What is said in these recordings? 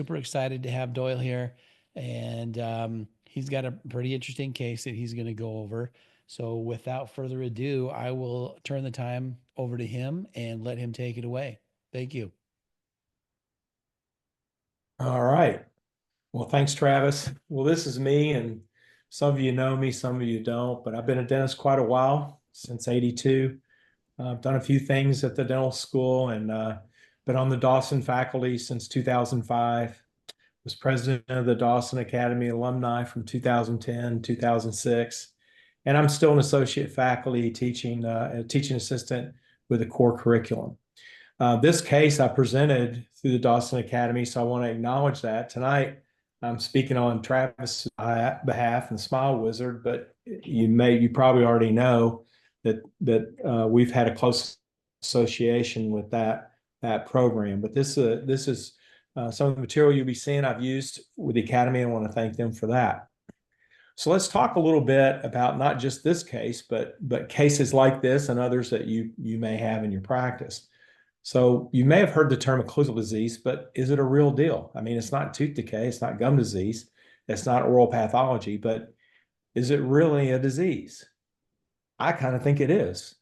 Super excited to have Doyle here, and he's got a pretty interesting case that he's going to go over. So, without further ado, I will turn the time over to him and let him take it away. Thank you. All right. Well, thanks, Travis. Well, this is me, and some of you know me, some of you don't, but I've been a dentist quite a while, since 82. I've done a few things at the dental school and been on the Dawson faculty since 2005. Was president of the Dawson Academy alumni from 2010, 2006. And I'm still an associate faculty teaching, a teaching assistant with a core curriculum. This case I presented through the Dawson Academy, so I want to acknowledge that. Tonight, I'm speaking on Travis' behalf and SmileWizard, but you probably already know that we've had a close association with that program. But this is some of the material you'll be seeing I've used with the Academy. I want to thank them for that. So let's talk a little bit about not just this case, but cases like this and others that you may have in your practice. So you may have heard the term occlusal disease, but is it a real deal? I mean, it's not tooth decay, it's not gum disease, it's not oral pathology, but is it really a disease? I kind of think it is,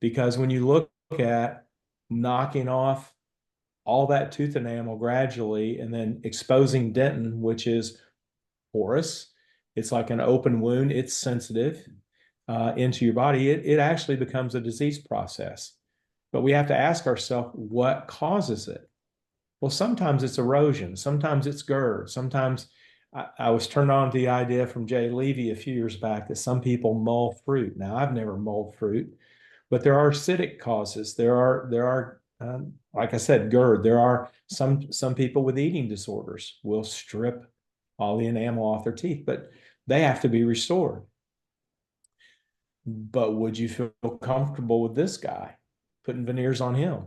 because when you look at knocking off all that tooth enamel gradually and then exposing dentin, which is porous, it's like an open wound, it's sensitive into your body, it actually becomes a disease process. But we have to ask ourselves, what causes it? Well, sometimes it's erosion. Sometimes it's GERD. Sometimes I was turned on to the idea from Jay Levy a few years back that some people mull fruit. Now, I've never mulled fruit, but there are acidic causes. There are like I said, GERD. There are some people with eating disorders will strip all the enamel off their teeth, but they have to be restored. But would you feel comfortable with this guy putting veneers on him?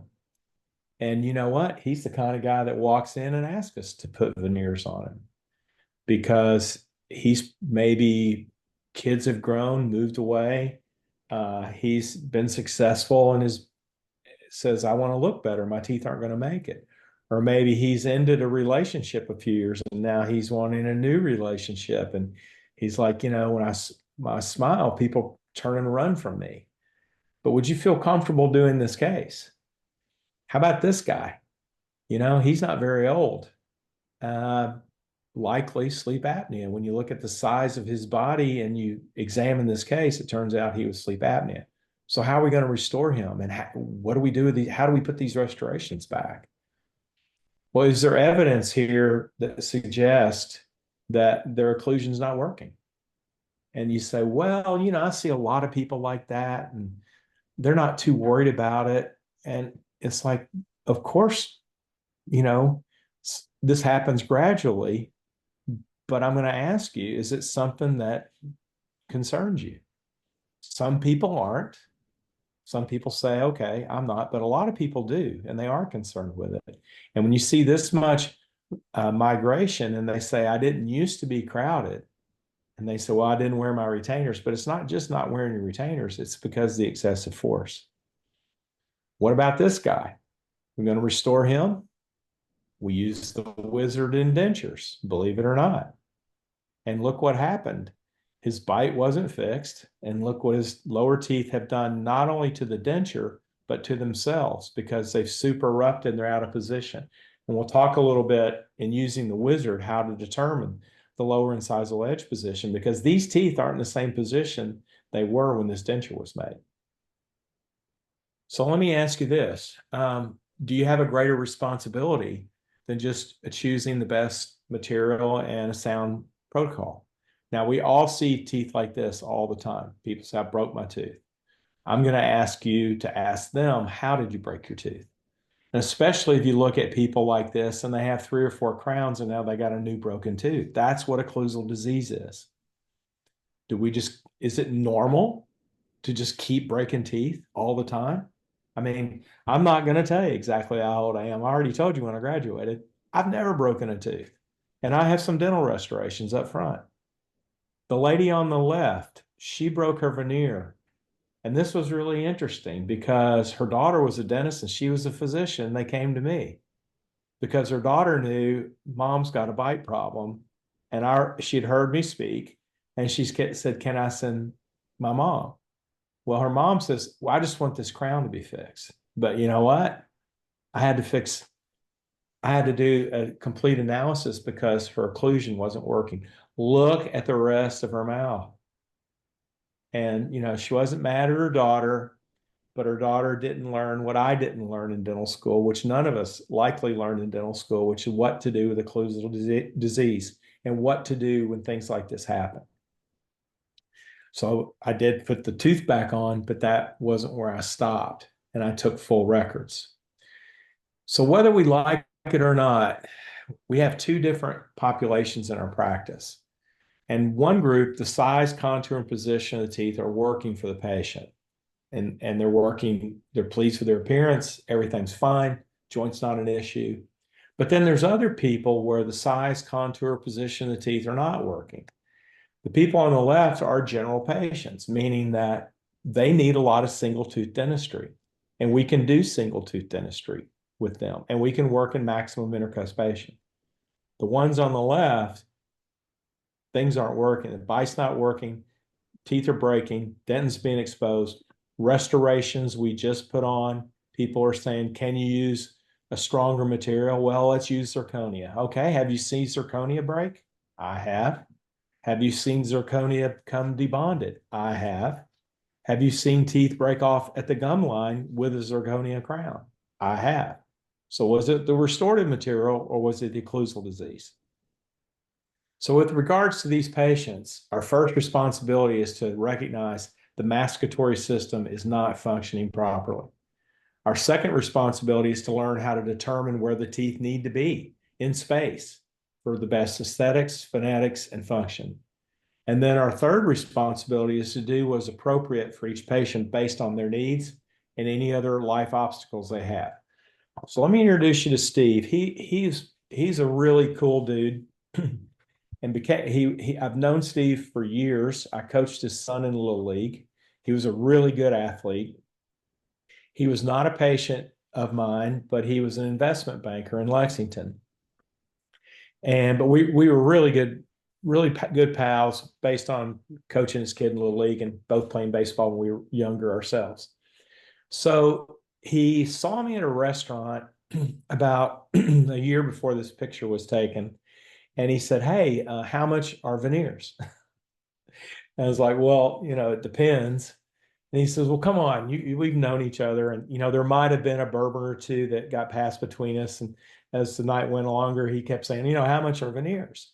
And you know what? He's the kind of guy that walks in and asks us to put veneers on him because he's maybe kids have grown, moved away. He's been successful and says, I want to look better. My teeth aren't going to make it. Or maybe he's ended a relationship a few years and now he's wanting a new relationship. And he's like, when I smile, people turn and run from me. But would you feel comfortable doing this case? How about this guy? He's not very old. Likely sleep apnea. When you look at the size of his body and you examine this case, it turns out he was sleep apnea. So how are we going to restore him? And what do we do with these? How do we put these restorations back? Well, is there evidence here that suggests that their occlusion is not working? And you say, well, I see a lot of people like that and they're not too worried about it. And it's like, of course, this happens gradually, but I'm going to ask you, is it something that concerns you? Some people aren't. Some people say, okay, I'm not, but a lot of people do, and they are concerned with it. And when you see this much migration and they say, I didn't used to be crowded, and they say, well, I didn't wear my retainers, but it's not just not wearing your retainers, it's because of the excessive force. What about this guy? We're going to restore him. We use the wizard indentures, believe it or not. And look what happened. His bite wasn't fixed, and look what his lower teeth have done, not only to the denture, but to themselves, because they've super erupted and they're out of position. And we'll talk a little bit in using the wizard how to determine the lower incisal edge position, because these teeth aren't in the same position they were when this denture was made. So let me ask you this. Do you have a greater responsibility than just choosing the best material and a sound protocol? Now, we all see teeth like this all the time. People say, I broke my tooth. I'm going to ask you to ask them, how did you break your tooth? And especially if you look at people like this and they have 3 or 4 crowns and now they got a new broken tooth. That's what occlusal disease is. Is it normal to just keep breaking teeth all the time? I mean, I'm not going to tell you exactly how old I am. I already told you when I graduated. I've never broken a tooth. And I have some dental restorations up front. The lady on the left, she broke her veneer. And this was really interesting because her daughter was a dentist and she was a physician. They came to me because her daughter knew mom's got a bite problem, and she'd heard me speak, and she said, "Can I send my mom?" Well, her mom says, "Well, I just want this crown to be fixed." But you know what? I had to fix, I had to do a complete analysis because her occlusion wasn't working. Look at the rest of her mouth. And, she wasn't mad at her daughter, but her daughter didn't learn what I didn't learn in dental school, which none of us likely learned in dental school, which is what to do with occlusal disease and what to do when things like this happen. So I did put the tooth back on, but that wasn't where I stopped, and I took full records. So whether we like it or not, we have two different populations in our practice. And one group, the size, contour, and position of the teeth are working for the patient. And they're pleased with their appearance, everything's fine, joint's not an issue. But then there's other people where the size, contour, position of the teeth are not working. The people on the left are general patients, meaning that they need a lot of single tooth dentistry. And we can do single tooth dentistry with them, and we can work in maximum intercuspation. The ones on the left, things aren't working. The bite's not working, teeth are breaking, dentin's being exposed. Restorations we just put on, people are saying, "Can you use a stronger material?" Well, let's use zirconia. Okay, have you seen zirconia break? I have. Have you seen zirconia come debonded? I have. Have you seen teeth break off at the gum line with a zirconia crown? I have. So was it the restorative material or was it the occlusal disease? So with regards to these patients, our first responsibility is to recognize the masticatory system is not functioning properly. Our second responsibility is to learn how to determine where the teeth need to be in space for the best aesthetics, phonetics, and function. And then our third responsibility is to do what is appropriate for each patient based on their needs and any other life obstacles they have. So let me introduce you to Steve. He's a really cool dude. And I've known Steve for years. I coached his son in Little League. He was a really good athlete. He was not a patient of mine, but he was an investment banker in Lexington. But we were really good pals based on coaching his kid in Little League and both playing baseball when we were younger ourselves. So he saw me at a restaurant about a year before this picture was taken. And he said, "Hey, how much are veneers?" I was like, "Well, it depends." And he says, "Well, come on, we've known each other. And, there might have been a bourbon or two that got passed between us. And as the night went longer, he kept saying, how much are veneers?"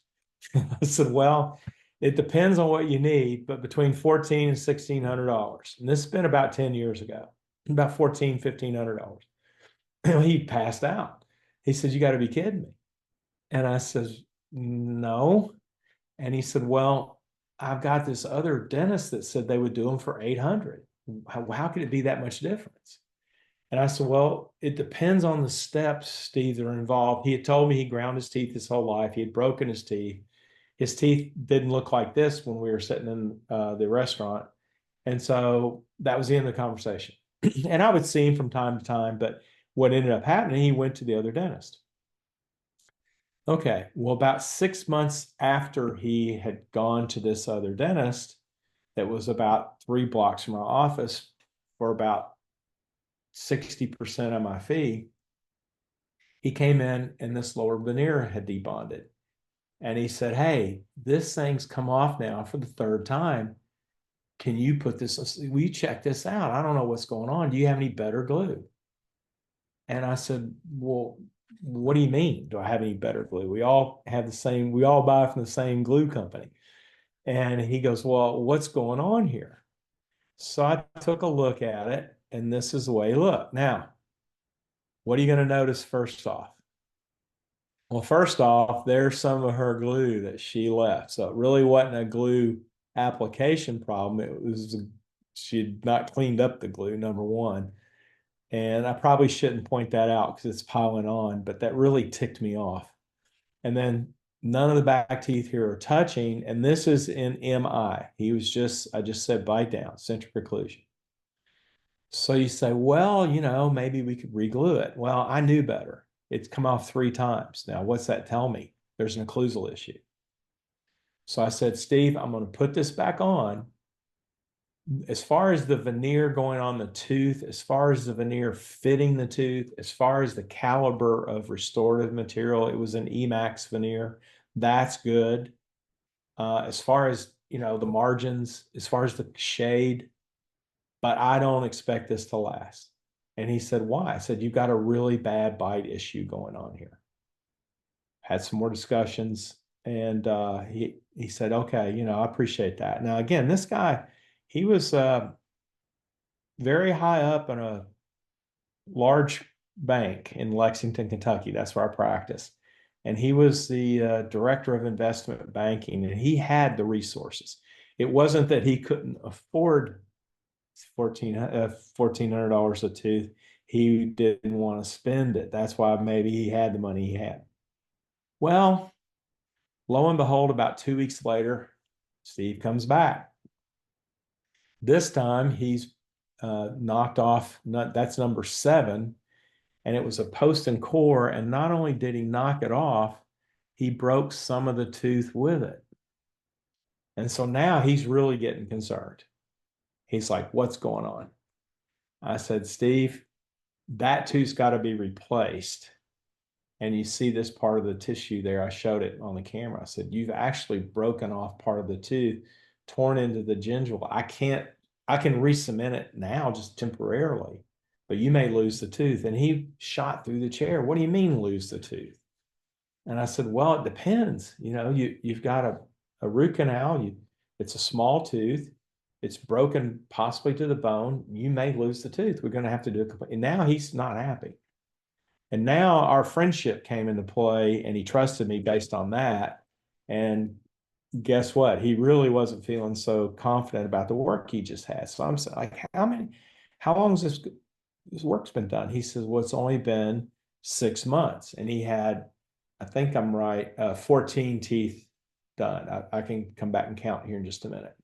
I said, "Well, it depends on what you need, but between $1,400 and $1,600. And this has been about 10 years ago, about $1,400, $1,500. He passed out. He said, "You got to be kidding me." And I said, "No." And he said, "Well, I've got this other dentist that said they would do them for 800. How could it be that much difference?" And I said, "Well, it depends on the steps, Steve, that are involved." He had told me he ground his teeth his whole life. He had broken his teeth. His teeth didn't look like this when we were sitting in the restaurant. And so that was the end of the conversation. And I would see him from time to time, but what ended up happening, he went to the other dentist. Okay, well, about 6 months after he had gone to this other dentist that was about 3 blocks from our office for about 60% of my fee, he came in and this lower veneer had debonded. And he said, "Hey, this thing's come off now for the third time. Can you will you check this out? I don't know what's going on. Do you have any better glue?" And I said, "Well, what do you mean? Do I have any better glue? We all buy from the same glue company." And he goes, "Well, what's going on here?" So I took a look at it, and this is the way it looked. Now, what are you going to notice first off? Well, first off, there's some of her glue that she left. So it really wasn't a glue application problem. She had not cleaned up the glue, number one. And I probably shouldn't point that out because it's piling on, but that really ticked me off. And then none of the back teeth here are touching. And this is in MI. I just said bite down, centric occlusion. So you say, well, maybe we could reglue it. Well, I knew better. It's come off 3 times. Now, what's that tell me? There's an occlusal issue. So I said, Steve, I'm going to put this back on. As far as the veneer going on the tooth, as far as the veneer fitting the tooth, as far as the caliber of restorative material, it was an Emax veneer. That's good. As far as, the margins, as far as the shade, but I don't expect this to last. And he said, why? I said, you've got a really bad bite issue going on here. Had some more discussions, and he said, okay, I appreciate that. Now, again, this guy, he was very high up in a large bank in Lexington, Kentucky. That's where I practice. And he was the director of investment banking, and he had the resources. It wasn't that he couldn't afford $1,400 a tooth. He didn't want to spend it. That's why maybe he had the money he had. Well, lo and behold, about 2 weeks later, Steve comes back. This time he's knocked off, that's number 7, and it was a post and core. And not only did he knock it off, he broke some of the tooth with it. And so now he's really getting concerned. He's like, what's going on? I said, Steve, that tooth's got to be replaced. And you see this part of the tissue there. I showed it on the camera. I said, you've actually broken off part of the tooth, torn into the gingival. I can re-cement it now just temporarily, but you may lose the tooth. And he shot through the chair. What do you mean lose the tooth? And I said, well, it depends. You've got a root canal. It's a small tooth. It's broken possibly to the bone. You may lose the tooth. We're going to have to do it. And now he's not happy. And now our friendship came into play, and he trusted me based on that. And guess what? He really wasn't feeling so confident about the work he just had. So I'm like, how long has this work's been done? He says, well, it's only been 6 months. And he had, I think I'm right, 14 teeth done. I can come back and count here in just a minute.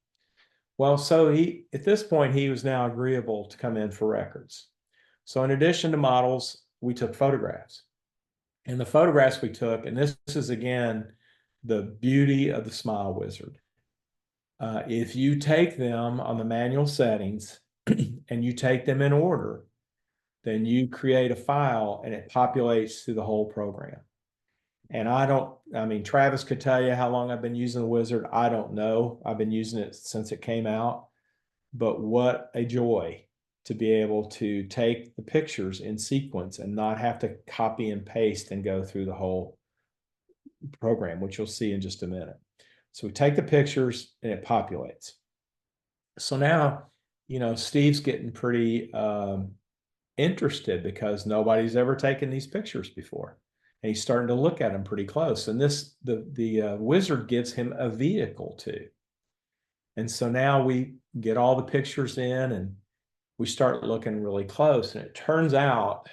Well, so at this point, he was now agreeable to come in for records. So in addition to models, we took photographs. And the photographs we took, and this is again, the beauty of the SmileWizard. If you take them on the manual settings and you take them in order, then you create a file and it populates through the whole program. And Travis could tell you how long I've been using the Wizard. I don't know. I've been using it since it came out. But what a joy to be able to take the pictures in sequence and not have to copy and paste and go through the whole program, which you'll see in just a minute. So we take the pictures and it populates. So now, Steve's getting pretty interested because nobody's ever taken these pictures before. And he's starting to look at them pretty close. And the Wizard gives him a vehicle too. And so now we get all the pictures in and we start looking really close. And it turns out,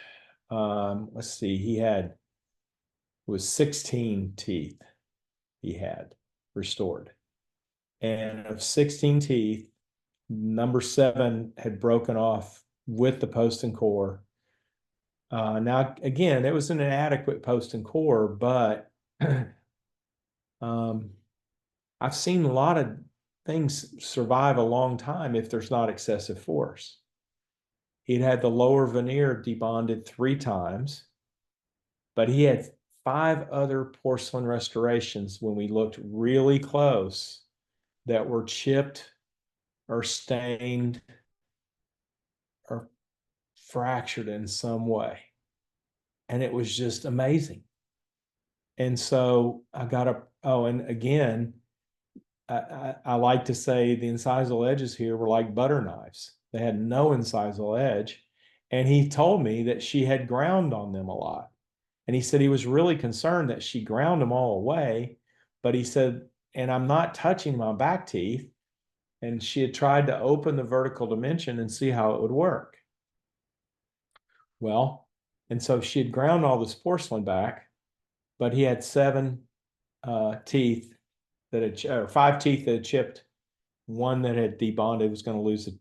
let's see, it was 16 teeth he had restored. And of 16 teeth, number 7 had broken off with the post and core. Now, again, it was an inadequate post and core, but I've seen a lot of things survive a long time if there's not excessive force. He'd had the lower veneer debonded 3 times, but he had 5 other porcelain restorations when we looked really close that were chipped or stained or fractured in some way. And it was just amazing. And so and again, I like to say the incisal edges here were like butter knives. They had no incisal edge. And he told me that she had ground on them a lot. And he said he was really concerned that she ground them all away. But he said, and I'm not touching my back teeth. And she had tried to open the vertical dimension and see how it would work. Well, and so she had ground all this porcelain back, but he had 7 teeth or 5 teeth that had chipped. One that had debonded was going to lose it.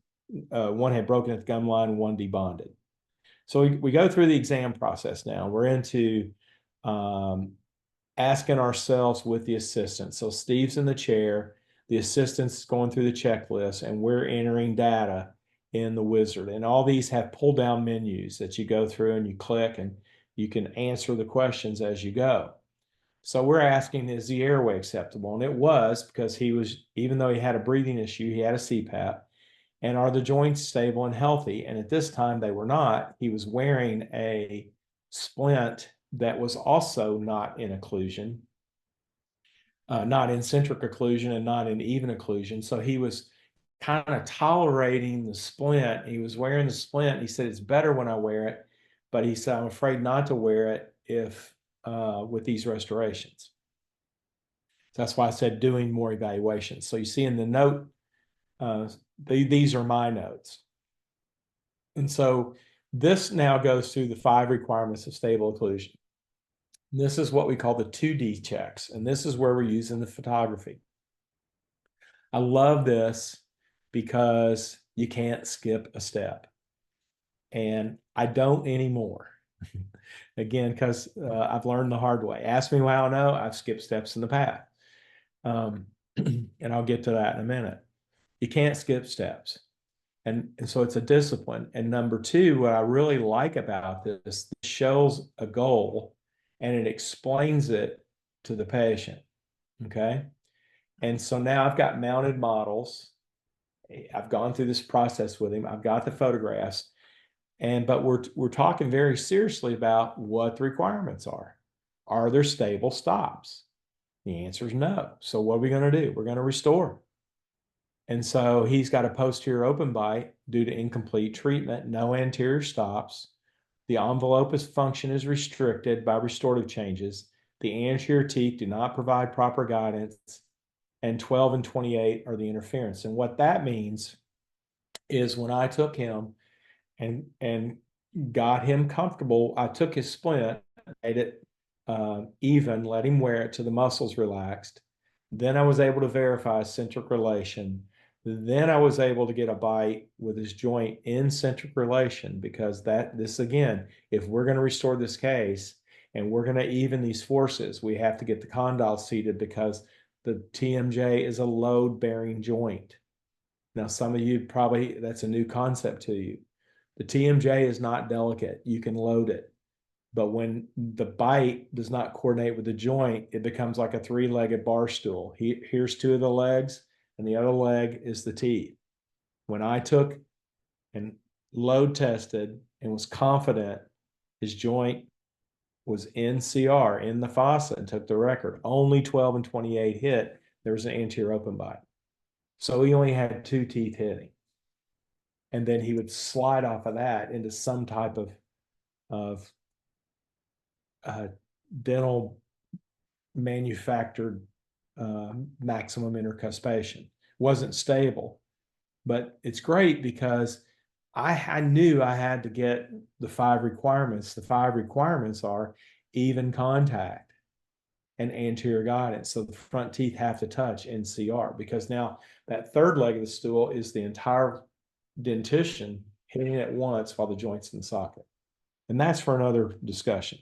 One had broken at the gum line, one debonded. So we go through the exam process now. We're into asking ourselves with the assistant. So Steve's in the chair, the assistant's going through the checklist, and we're entering data in the wizard. And all these have pull down menus that you go through and you click and you can answer the questions as you go. So we're asking, is the airway acceptable? And it was, because he was, even though he had a breathing issue, he had a CPAP. And are the joints stable and healthy? And at this time, they were not. He was wearing a splint that was also not in occlusion, not in centric occlusion and not in even occlusion. So he was kind of tolerating the splint. He was wearing the splint. He said, it's better when I wear it. But he said, I'm afraid not to wear it if with these restorations. So that's why I said doing more evaluations. So you see in the note, these are my notes. And so this now goes through the 5 requirements of stable occlusion. This is what we call the 2D checks, and this is where we're using the photography. I love this because you can't skip a step, and I don't anymore. Again, because I've learned the hard way. Ask me how I know. I've skipped steps in the past, and I'll get to that in a minute. You can't skip steps. And so it's a discipline. And number 2, what I really like about this shows a goal and it explains it to the patient. Okay. And so now I've got mounted models. I've gone through this process with him. I've got the photographs. But we're talking very seriously about what the requirements are. Are there stable stops? The answer is no. So what are we going to do? We're going to restore. And so he's got a posterior open bite due to incomplete treatment, no anterior stops. The envelope function is restricted by restorative changes. The anterior teeth do not provide proper guidance, and 12 and 28 are the interference. And what that means is when I took him and got him comfortable, I took his splint, made it even, let him wear it till the muscles relaxed. Then I was able to verify centric relation. Then I was able to get a bite with his joint in centric relation, because this again, if we're going to restore this case and we're going to even these forces, we have to get the condyle seated, because the TMJ is a load bearing joint. Now, some of you probably, that's a new concept to you. The TMJ is not delicate. You can load it. But when the bite does not coordinate with the joint, it becomes like a 3-legged bar stool. Here's 2 of the legs, and the other leg is the teeth. When I took and load tested and was confident his joint was in CR, in the fossa, and took the record, only 12 and 28 hit, there was an anterior open bite. So he only had 2 teeth hitting. And then he would slide off of that into some type of dental manufactured maximum intercuspation. Wasn't stable, but it's great because I knew I had to get the 5 requirements. The 5 requirements are even contact and anterior guidance. So the front teeth have to touch in CR, because now that 3rd leg of the stool is the entire dentition hitting at once while the joint's in the socket. And that's for another discussion.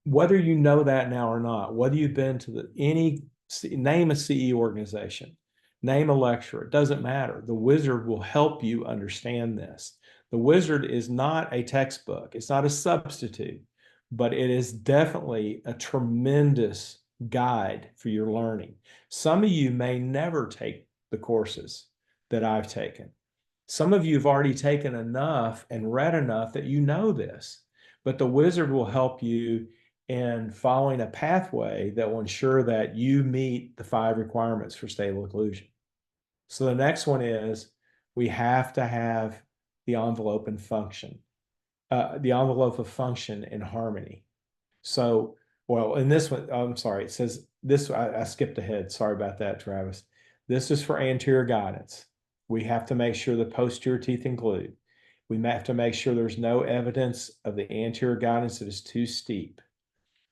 Whether you know that now or not, whether you've been to name a CE organization, name a lecturer, it doesn't matter. The wizard will help you understand this. The wizard is not a textbook. It's not a substitute, but it is definitely a tremendous guide for your learning. Some of you may never take the courses that I've taken. Some of you have already taken enough and read enough that you know this. But the wizard will help you in following a pathway that will ensure that you meet the 5 requirements for stable occlusion. So the next one is we have to have the envelope and function, the envelope of function in harmony. So, well, in this one, I'm sorry, it says this, I skipped ahead. Sorry about that, Travis. This is for anterior guidance. We have to make sure the posterior teeth include. We have to make sure there's no evidence of the anterior guidance that is too steep.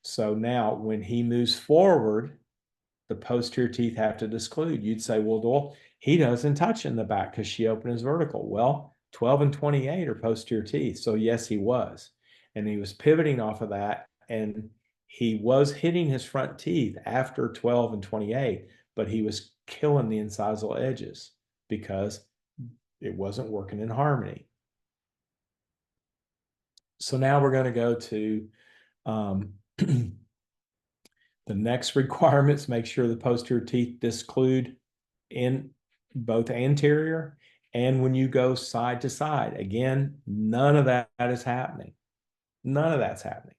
So now when he moves forward, the posterior teeth have to disclude. You'd say, well, Doyle, he doesn't touch in the back because she opened his vertical. Well, 12 and 28 are posterior teeth. So yes, he was. And he was pivoting off of that. And he was hitting his front teeth after 12 and 28, but he was killing the incisal edges because it wasn't working in harmony. So now we're going to go to the next requirements. Make sure the posterior teeth disclude in both anterior and when you go side to side. Again, none of that is happening. None of that's happening.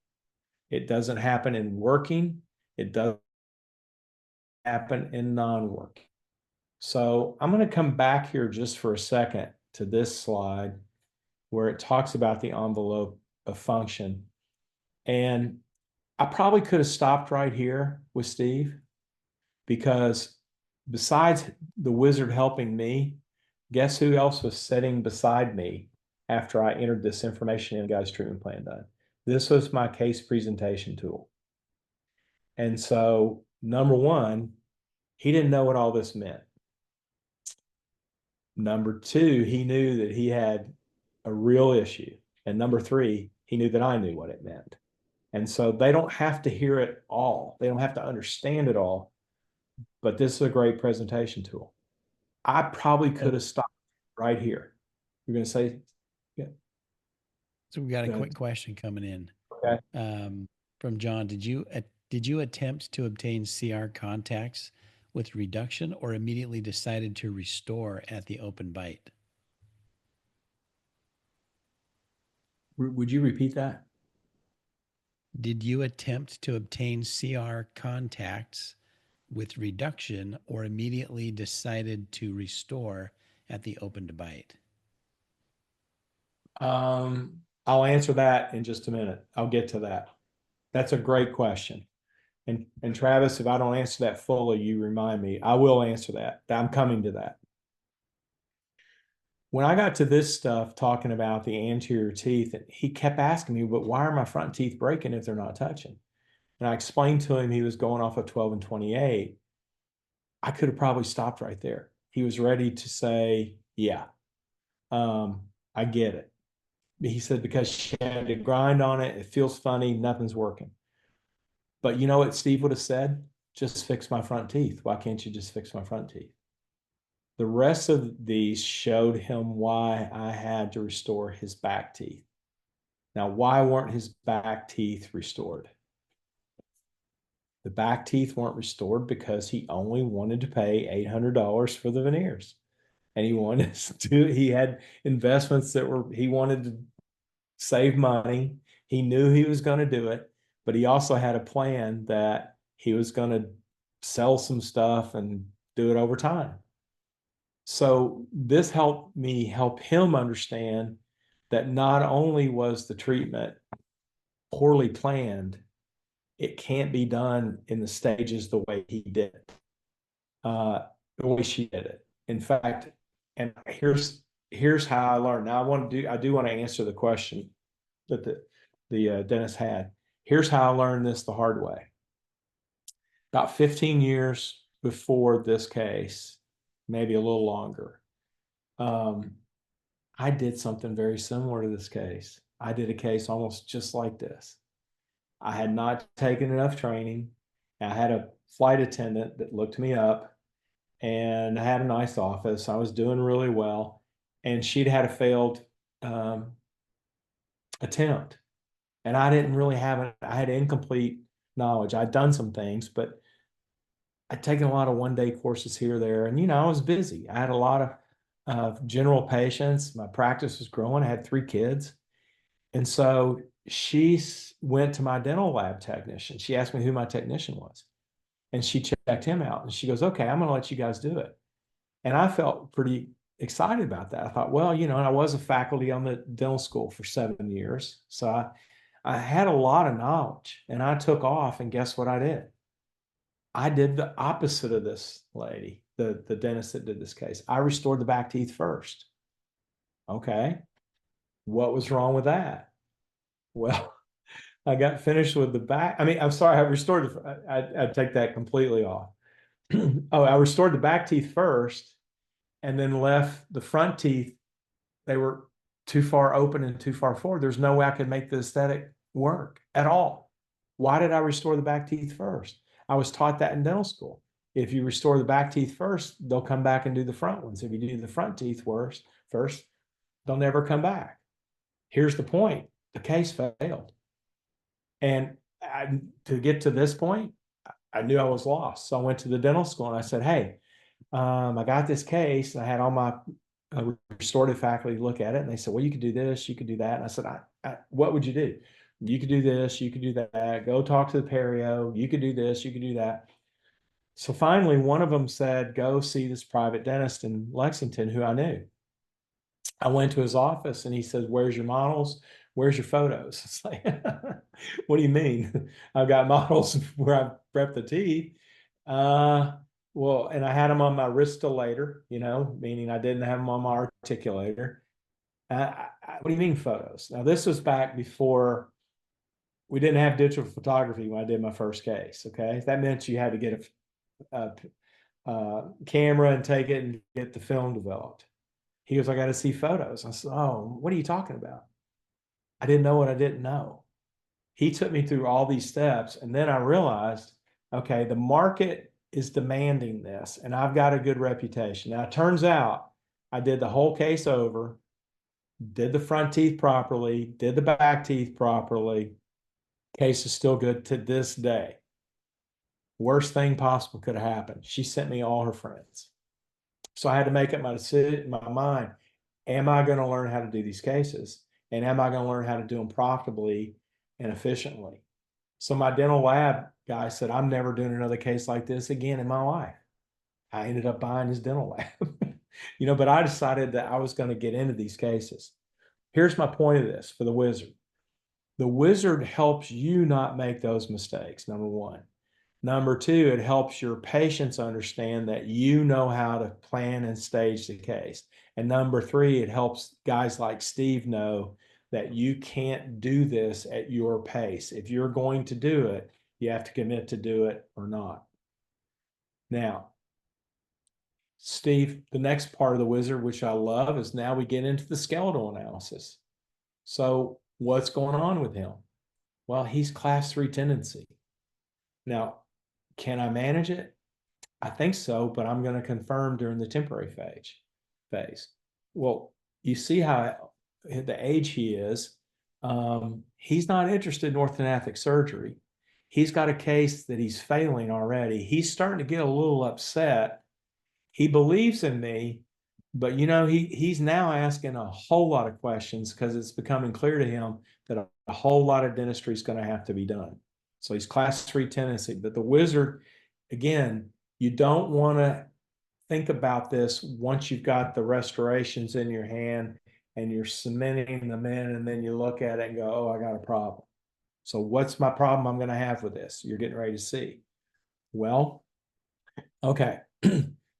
It doesn't happen in working. It doesn't happen in non-working. So I'm going to come back here just for a second to this slide where it talks about the envelope of function. And I probably could have stopped right here with Steve, because besides the wizard helping me, guess who else was sitting beside me after I entered this information in guy's treatment plan done? This was my case presentation tool. And so, number one, he didn't know what all this meant. Number two, he knew that he had a real issue. And number three, he knew that I knew what it meant. And so they don't have to hear it all. They don't have to understand it all. But this is a great presentation tool. I probably could have stopped right here. You're going to say, yeah. So we got a quick question coming in. Okay. From John. Did you attempt to obtain CR contacts with reduction or immediately decided to restore at the open bite? Would you repeat that? Did you attempt to obtain CR contacts with reduction or immediately decided to restore at the open bite? I'll answer that in just a minute. I'll get to that. That's a great question. And Travis, if I don't answer that fully, you remind me. I will answer that. I'm coming to that. When I got to this stuff talking about the anterior teeth, he kept asking me, but why are my front teeth breaking if they're not touching? And I explained to him he was going off of 12 and 28. I could have probably stopped right there. He was ready to say, yeah, I get it. He said, because she had to grind on it. It feels funny. Nothing's working. But you know what Steve would have said? Just fix my front teeth. Why can't you just fix my front teeth? The rest of these showed him why I had to restore his back teeth. Now, why weren't his back teeth restored? The back teeth weren't restored because he only wanted to pay $800 for the veneers. And he had investments he wanted to save money. He knew he was going to do it, but he also had a plan that he was going to sell some stuff and do it over time. So this helped me help him understand that not only was the treatment poorly planned, it can't be done in the stages the way he did it, the way she did it. In fact, and here's how I learned. Now I do want to answer the question that the dentist had. Here's how I learned this the hard way. About 15 years before this case, maybe a little longer, I did something very similar to this case. I did a case almost just like this. I had not taken enough training. I had a flight attendant that looked me up, and I had a nice office. I was doing really well, and she'd had a failed attempt, and I didn't really have it. I had incomplete knowledge. I'd done some things, but I'd taken a lot of one-day courses here, there, and I was busy. I had a lot of general patients. My practice was growing. I had 3 kids, and so she went to my dental lab technician. She asked me who my technician was, and she checked him out, and she goes, "Okay, I'm going to let you guys do it." And I felt pretty excited about that. I thought, well, and I was a faculty on the dental school for 7 years, so I had a lot of knowledge, and I took off, and guess what I did? I did the opposite of this lady, the dentist that did this case. I restored the back teeth first. Okay. What was wrong with that? Well, I got finished with the back. I mean, I'm sorry, I restored I take that completely off. Oh, I restored the back teeth first and then left the front teeth they were too far open and too far forward. There's no way I could make the aesthetic work at all. Why did I restore the back teeth first? I was taught that in dental school. If you restore the back teeth first, they'll come back and do the front ones. If you do the front teeth first, they'll never come back. Here's the point. The case failed. And to get to this point, I knew I was lost. So I went to the dental school and I said, hey, I got this case. And I had all my restorative faculty look at it. And they said, well, you could do this, you could do that. And I said, what would you do? You could do this, you could do that. Go talk to the perio. You could do this, you could do that. So finally, one of them said, go see this private dentist in Lexington who I knew. I went to his office and he says, where's your models? Where's your photos? It's like, what do you mean? I've got models where I prep the teeth. Well, and I had them on my ristorative, meaning I didn't have them on my articulator. What do you mean photos? Now, this was back before we didn't have digital photography when I did my first case. Okay. That meant you had to get a camera and take it and get the film developed. He goes, I got to see photos. I said, oh, what are you talking about? I didn't know what I didn't know. He took me through all these steps. And then I realized, okay, the market is demanding this and I've got a good reputation. Now, it turns out I did the whole case over, did the front teeth properly, did the back teeth properly. Case is still good to this day. Worst thing possible could have happened. She sent me all her friends. So I had to make up my decision in my mind. Am I going to learn how to do these cases? And am I going to learn how to do them profitably and efficiently? So my dental lab guy said, I'm never doing another case like this again in my life. I ended up buying his dental lab. But I decided that I was going to get into these cases. Here's my point of this for the wizard. The wizard helps you not make those mistakes, number one. Number two, it helps your patients understand that you know how to plan and stage the case. And number three, it helps guys like Steve know that you can't do this at your pace. If you're going to do it, you have to commit to do it or not. Now, Steve, the next part of the wizard, which I love, is now we get into the skeletal analysis. So what's going on with him? Well, he's class 3 tendency. Now, can I manage it? I think so, but I'm going to confirm during the temporary phase. Well, you see how the age he is. He's not interested in orthodontic surgery. He's got a case that he's failing already. He's starting to get a little upset. He believes in me, but he's now asking a whole lot of questions because it's becoming clear to him that a whole lot of dentistry is going to have to be done. So he's class 3 tendency. But the wizard, again, you don't want to think about this once you've got the restorations in your hand and you're cementing them in, and then you look at it and go, oh, I got a problem. So what's my problem I'm going to have with this? You're getting ready to see. Well, okay.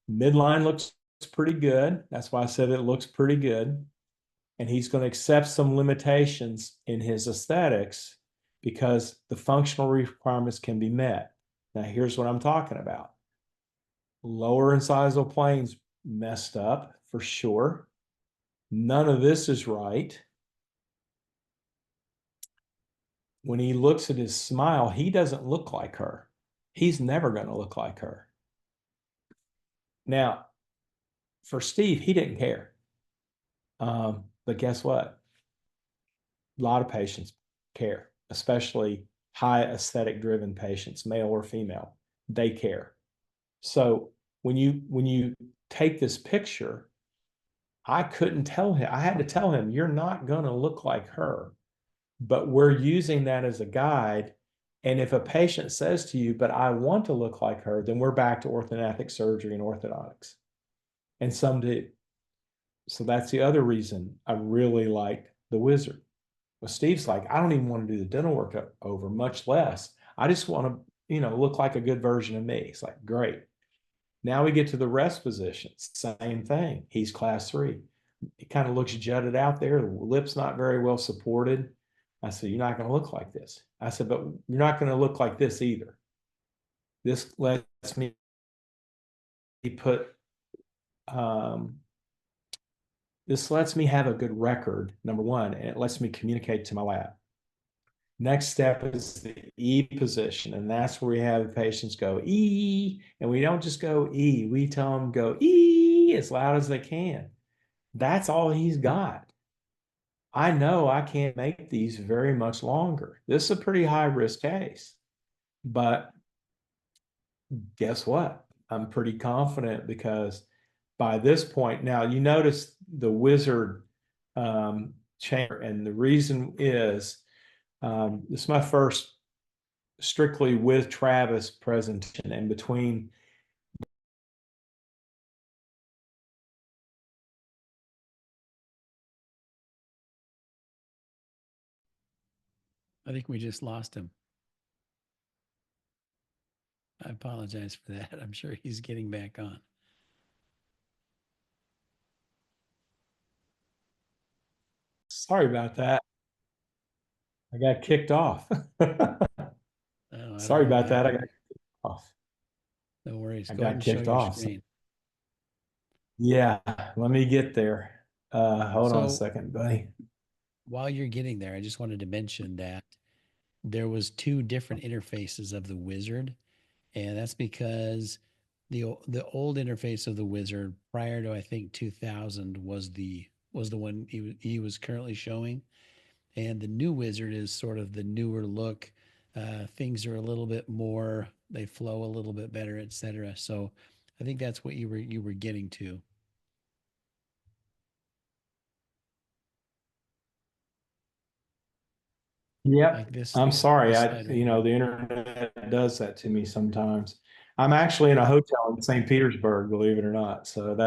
Midline looks pretty good. That's why I said it looks pretty good. And he's going to accept some limitations in his aesthetics because the functional requirements can be met. Now, here's what I'm talking about. Lower incisal planes messed up for sure. None of this is right. When he looks at his smile, he doesn't look like her. He's never going to look like her. Now, for Steve, he didn't care. But guess what? A lot of patients care, especially high aesthetic driven patients, male or female. They care. So when you take this picture, I couldn't tell him. I had to tell him, you're not going to look like her, but we're using that as a guide. And if a patient says to you, but I want to look like her, then we're back to orthodontic surgery and orthodontics. And some do. So that's the other reason I really liked the wizard. Well, Steve's like, I don't even want to do the dental work over, much less. I just want to, look like a good version of me. It's like, great. Now we get to the rest positions. Same thing. He's class 3. He kind of looks jutted out there. The lip's not very well supported. I said, you're not going to look like this. I said, but you're not going to look like this either. This lets me put this lets me have a good record, number one, and it lets me communicate to my lab. Next step is the E position, and that's where we have patients go E, and we don't just go E, we tell them go E as loud as they can. That's all he's got. I know I can't make these very much longer. This is a pretty high risk case, but guess what? I'm pretty confident because by this point, now you notice the wizard chamber, and the reason is this is my first strictly with Travis presentation, and between I think we just lost him. I apologize for that. I'm sure he's getting back on. sorry about that. I got kicked off. Oh, I don't Sorry know what about that. I got happened. kicked off. No worries. I Go ahead got and show kicked your off. screen. Yeah, let me get there. Hold on a So second, buddy. while you're getting there, I just wanted to mention that there was two different interfaces of the wizard, and that's because the old interface of the wizard prior to I think 2000 was the one he was currently showing, and the new wizard is sort of the newer look. Things are a little bit more, they flow a little bit better, etc. So I think that's what you were getting to. Like Yep. this I'm sorry. this slide right The here. internet does that to me sometimes. I'm actually in a hotel in St. Petersburg, believe it or not. So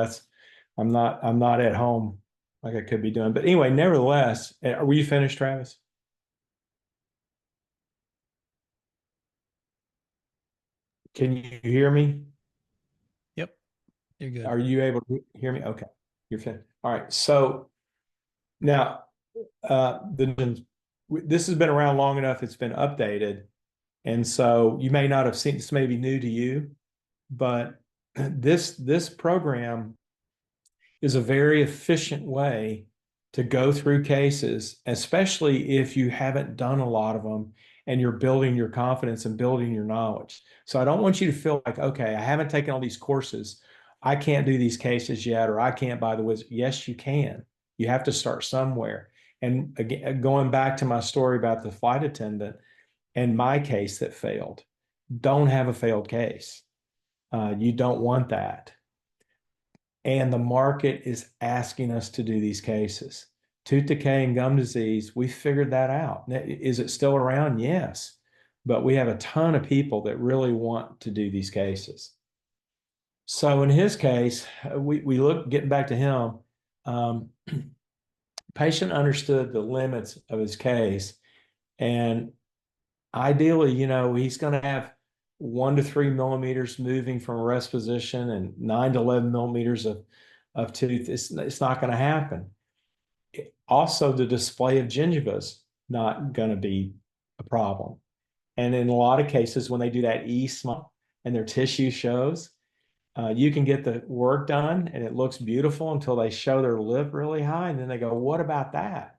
I'm not at home like I could be doing. But anyway, nevertheless, were you finished, Travis? Can you hear me? Yep, you're good. Are you able to hear me? Okay, you're finished. All right. So now, this has been around long enough. It's been updated, and so you may not have seen this. May be new to you, but this program is a very efficient way to go through cases, especially if you haven't done a lot of them and you're building your confidence and building your knowledge. So I don't want you to feel like, okay, I haven't taken all these courses. I can't do these cases yet, or I can't buy the wizard. Yes, you can. You have to start somewhere. And again, going back to my story about the flight attendant and my case that failed, don't have a failed case. You don't want that. And the market is asking us to do these cases. Tooth decay and gum disease, we figured that out. Is it still around? Yes. But we have a ton of people that really want to do these cases. So in his case, we look, getting back to him, patient understood the limits of his case. And ideally, he's going to have 1 to 3 millimeters moving from rest position and 9 to 11 millimeters of tooth. It's not going to happen. Also, the display of gingiva's not going to be a problem. And in a lot of cases, when they do that E-smile and their tissue shows, you can get the work done and it looks beautiful until they show their lip really high. And then they go, what about that?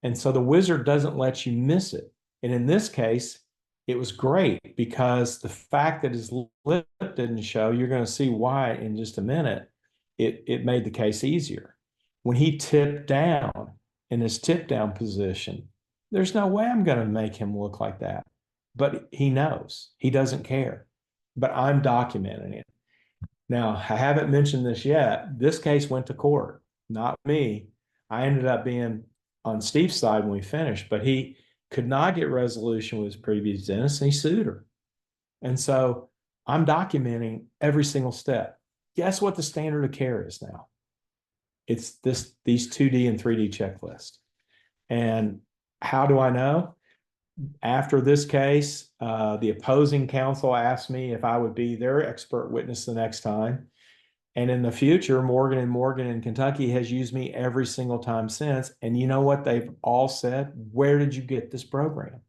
And so the wizard doesn't let you miss it. And in this case, it was great because the fact that his lip didn't show, you're going to see why in just a minute, it made the case easier. When he tipped down in his tip down position, there's no way I'm going to make him look like that. But he knows, he doesn't care. But I'm documenting it. Now, I haven't mentioned this yet. This case went to court, not me. I ended up being on Steve's side when we finished, but he could not get resolution with his previous dentist, and he sued her. And so I'm documenting every single step. Guess what the standard of care is now? It's these 2D and 3D checklists. And how do I know? After this case, the opposing counsel asked me if I would be their expert witness the next time. And in the future, Morgan and Morgan in Kentucky has used me every single time since. And you know what they've all said? Where did you get this program?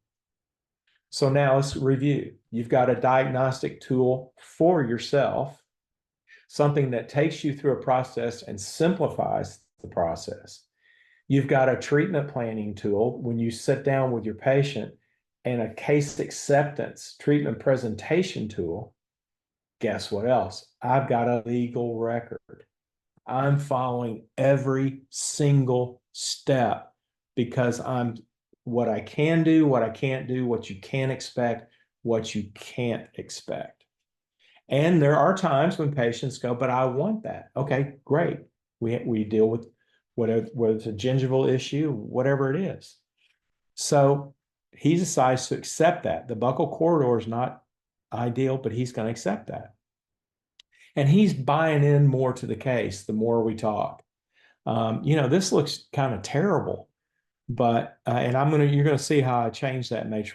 So now let's review. You've got a diagnostic tool for yourself, something that takes you through a process and simplifies the process. You've got a treatment planning tool when you sit down with your patient, and a case acceptance treatment presentation tool. Guess what else? I've got a legal record. I'm following every single step because I'm what I can do, what I can't do, what you can expect, what you can't expect. And there are times when patients go, but I want that. Okay, great. We deal with whether it's a gingival issue, whatever it is. So he decides to accept that. The buccal corridor is not ideal, but he's going to accept that. And he's buying in more to the case the more we talk. This looks kind of terrible, but and you're gonna see how I change that and make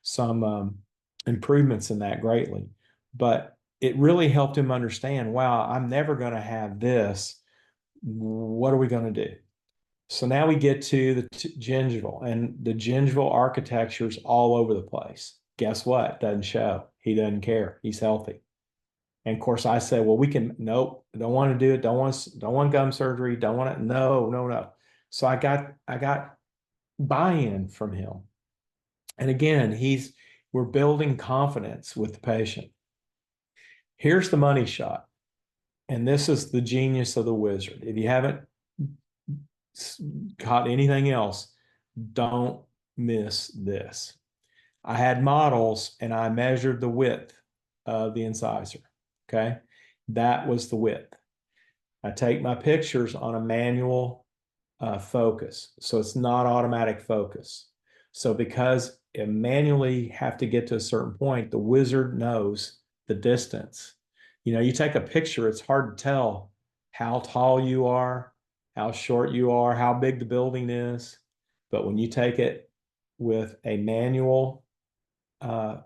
some improvements in that greatly. But it really helped him understand, wow, I'm never gonna have this. What are we gonna do? So now we get to the gingival, and the gingival architecture is all over the place. Guess what? Doesn't show. He doesn't care. He's healthy. And of course, I said, well, nope, don't want to do it. Don't want gum surgery. Don't want it. No, no, no. So I got buy-in from him. And again, we're building confidence with the patient. Here's the money shot. And this is the genius of the wizard. If you haven't caught anything else, don't miss this. I had models and I measured the width of the incisor. Okay. That was the width. I take my pictures on a manual focus. So it's not automatic focus. So because it manually have to get to a certain point, the wizard knows the distance. You take a picture, it's hard to tell how tall you are, how short you are, how big the building is. But when you take it with a manual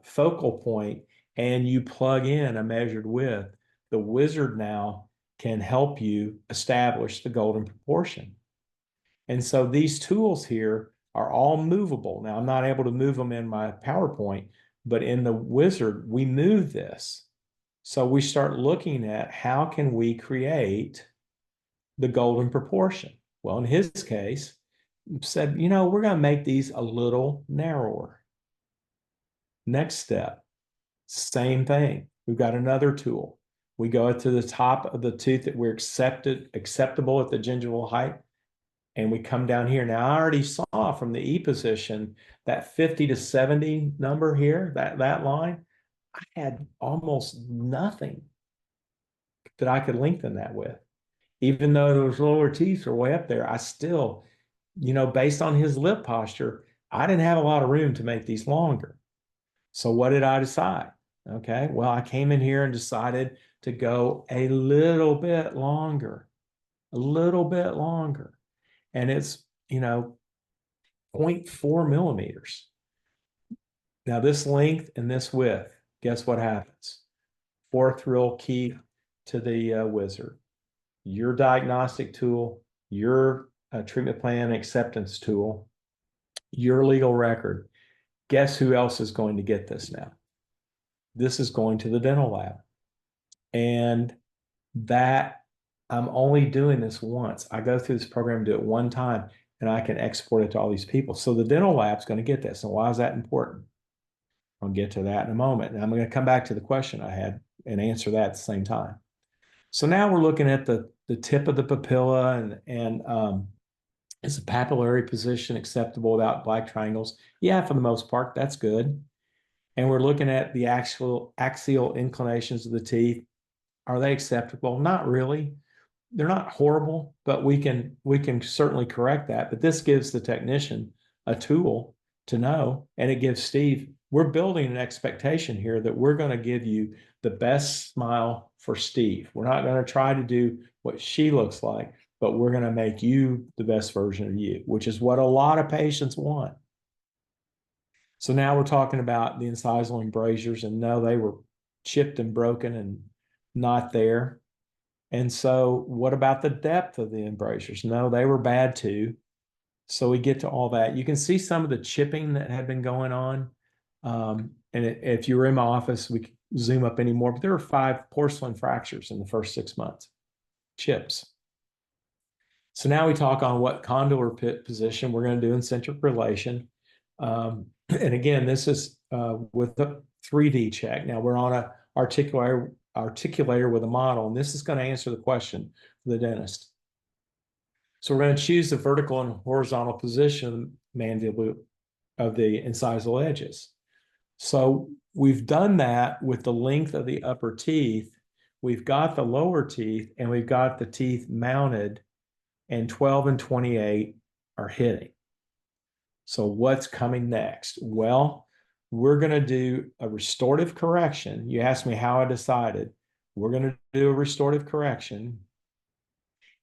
focal point and you plug in a measured width, the wizard now can help you establish the golden proportion. And so these tools here are all movable. Now, I'm not able to move them in my PowerPoint, but in the wizard, we move this. So we start looking at how can we create the golden proportion. Well, in his case, said, we're going to make these a little narrower. Next step, same thing. We've got another tool. We go to the top of the tooth that we're acceptable at the gingival height, and we come down here. Now, I already saw from the E position that 50 to 70 number here, that line, I had almost nothing that I could lengthen that with. Even though those lower teeth are way up there, I still, based on his lip posture, I didn't have a lot of room to make these longer. So what did I decide? Okay, well, I came in here and decided to go a little bit longer. And it's, 0.4 millimeters. Now this length and this width, guess what happens? Fourth real key to the wizard. Your diagnostic tool, your treatment plan acceptance tool, your legal record. Guess who else is going to get this now? This is going to the dental lab. And that I'm only doing this once. I go through this program, do it one time, and I can export it to all these people. So the dental lab's going to get this. And why is that important? I'll get to that in a moment. And I'm going to come back to the question I had and answer that at the same time. So now we're looking at the tip of the papilla and is the papillary position acceptable without black triangles? Yeah, for the most part, that's good. And we're looking at the actual axial inclinations of the teeth. Are they acceptable? Not really. They're not horrible, but we can certainly correct that. But this gives the technician a tool to know, and it gives Steve, we're building an expectation here that we're going to give you the best smile for Steve. We're not going to try to do what she looks like, but we're going to make you the best version of you, which is what a lot of patients want. So now we're talking about the incisal embrasures, and no, they were chipped and broken and not there. And so what about the depth of the embrasures? No, they were bad too. So we get to all that. You can see some of the chipping that had been going on. If you were in my office, we could zoom up any more, but there were 5 porcelain fractures in the first 6 months, chips. So now we talk on what condylar pit position we're going to do in centric relation. And again, this is with the 3D check. Now we're on a articulator with a model, and this is going to answer the question for the dentist. So we're going to choose the vertical and horizontal position mandible of the incisal edges. So we've done that with the length of the upper teeth. We've got the lower teeth, and we've got the teeth mounted, and 12 and 28 are hitting. So what's coming next? Well, we're going to do a restorative correction. You asked me how I decided. We're going to do a restorative correction.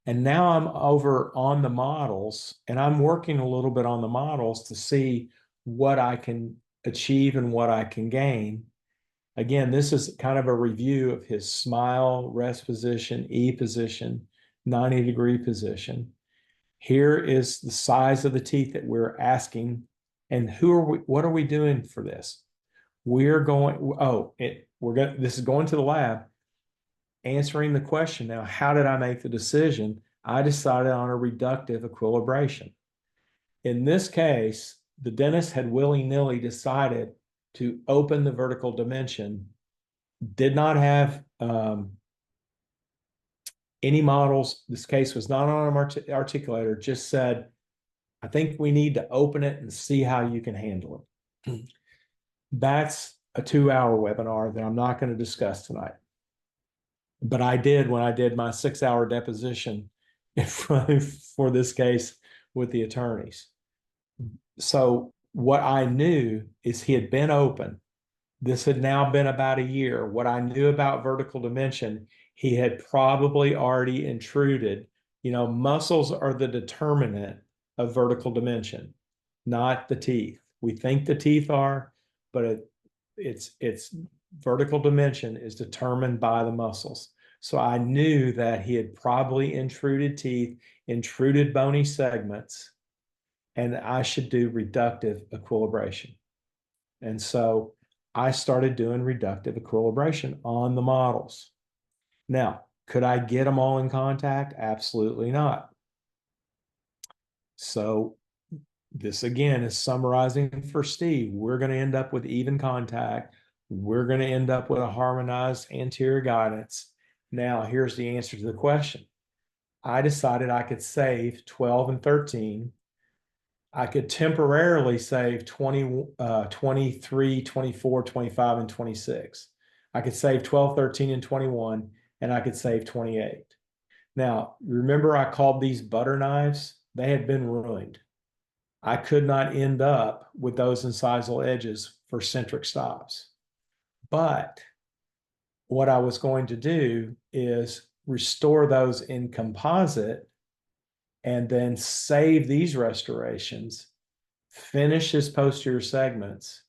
And now I'm over on the models, and I'm working a little bit on the models to see what I can achieve and what I can gain. Again, this is kind of a review of his smile, rest position, E position, 90-degree position. Here is the size of the teeth that we're asking, and what are we doing for this? We're going, this is going to the lab, answering the question. Now, how did I make the decision? I decided on a reductive equilibration. In this case, the dentist had willy-nilly decided to open the vertical dimension, did not have any models. This case was not on an articulator, just said, I think we need to open it and see how you can handle it. That's a 2-hour webinar that I'm not going to discuss tonight. But I did when I did my 6-hour deposition for this case with the attorneys. So what I knew is he had been open. This had now been about a year. What I knew about vertical dimension, he had probably already intruded. You know, muscles are the determinant of vertical dimension, not the teeth. We think the teeth are, but it's vertical dimension is determined by the muscles. So I knew that he had probably intruded teeth, intruded bony segments, and I should do reductive equilibration. And so I started doing reductive equilibration on the models. Now, could I get them all in contact? Absolutely not. So this again is summarizing for Steve. We're going to end up with even contact. We're going to end up with a harmonized anterior guidance. Now, here's the answer to the question. I decided I could save 12 and 13. I could temporarily save 20, 23, 24, 25, and 26. I could save 12, 13, and 21, and I could save 28. Now, remember I called these butter knives? They had been ruined. I could not end up with those incisal edges for centric stops. But what I was going to do is restore those in composite and then save these restorations, finish his posterior segments,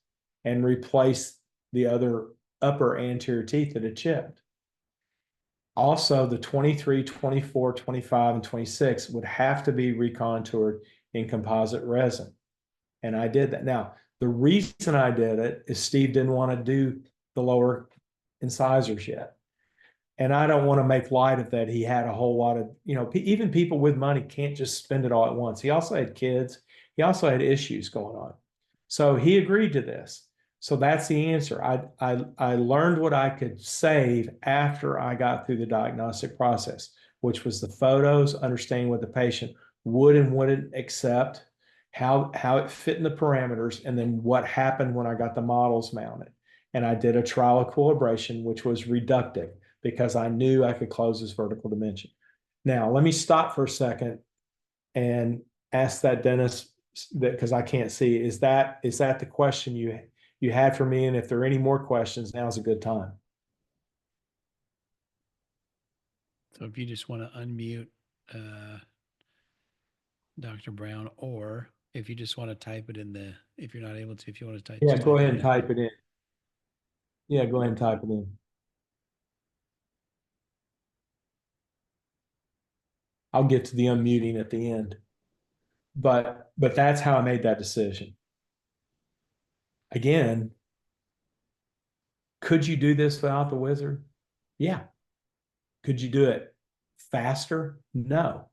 and replace the other upper anterior teeth that had chipped. Also, the 23, 24, 25, and 26 would have to be recontoured in composite resin. And I did that. Now, the reason I did it is Steve didn't want to do the lower incisors yet. And I don't want to make light of that. He had a whole lot of, even people with money can't just spend it all at once. He also had kids. He also had issues going on. So he agreed to this. So that's the answer. I learned what I could save after I got through the diagnostic process, which was the photos, understanding what the patient would and wouldn't accept, how it fit in the parameters, and then what happened when I got the models mounted. And I did a trial equilibration, which was reductive, because I knew I could close this vertical dimension. Now, let me stop for a second and ask that dentist, because I can't see, is that the question you had for me? And if there are any more questions, now's a good time. So if you just want to unmute Dr. Brown, or if you just want to type it in if you're not able to, if you want to type. Yeah, go ahead and type it in. Yeah, go ahead and type it in. I'll get to the unmuting at the end. But that's how I made that decision. Again, could you do this without the wizard? Yeah. Could you do it faster? No.